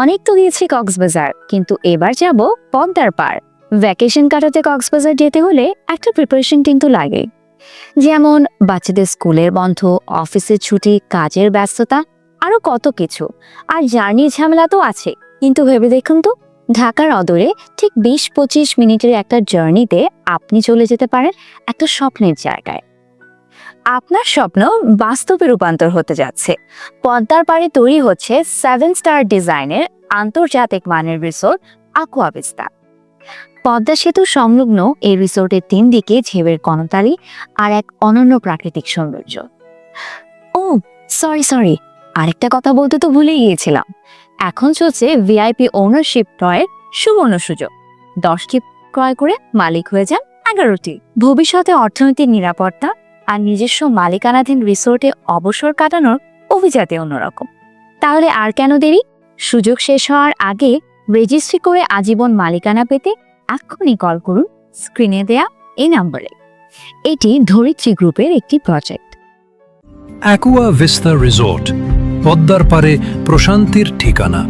অনেক তো গিয়েছি কক্সবাজার, কিন্তু এবার যাব পদ্মার পাড়। ভ্যাকেশন কাটাতে কক্সবাজার যেতে হলে একটা প্রিপারেশন কিন্তু লাগে, যেমন বাচ্চাদের স্কুলের বন্ধ, অফিসের ছুটি, কাজের ব্যস্ততা, আরো কত কিছু। আর জার্নির ঝামেলা তো আছে। কিন্তু ভেবে দেখুন তো, ঢাকার অদূরে ঠিক 20-25 মিনিটের একটা জার্নিতে আপনি চলে যেতে পারেন একটা স্বপ্নের জায়গায়। আপনার স্বপ্ন বাস্তবে রূপান্তর হতে যাচ্ছে। পদ্মার পাড়ে তৈরি হচ্ছে 7 স্টার ডিজাইনের আন্তর্জাতিক মানের রিসোর্ট আকুয়াভিস্তা। পদ্মা সেতু সংলগ্ন এই রিসোর্টের 3 দিকে ঢেউয়ের কনতালি আর এক অনন্য প্রাকৃতিক সৌন্দর্য। ও সরি, আরেকটা কথা বলতে তো ভুলে গিয়েছিলাম। এখন চলছে ভিআইপি ওনারশিপ ক্রয়ের সুবর্ণ সুযোগ। 10টি ক্রয় করে মালিক হয়ে যান 11টি। ভবিষ্যতে অর্থনৈতিক নিরাপত্তা আর নিজস্ব মালিকানাধীন রিসোর্টে অবসর কাটানোর অভিজাতে অন্যরকম। তাহলে আর কেন দেরি? সুযোগ শেষ হওয়ার আগে রেজিস্ট্রি করে আজীবন মালিকানা পেতে এক্ষুনি কল করুন স্ক্রিনে দেয়া এই নম্বরে। এটি ধরিত্রী গ্রুপের একটি প্রজেক্ট। অ্যাকুয়া ভিস্তা রিসোর্ট, পদ্মার পারে প্রশান্তির ঠিকানা।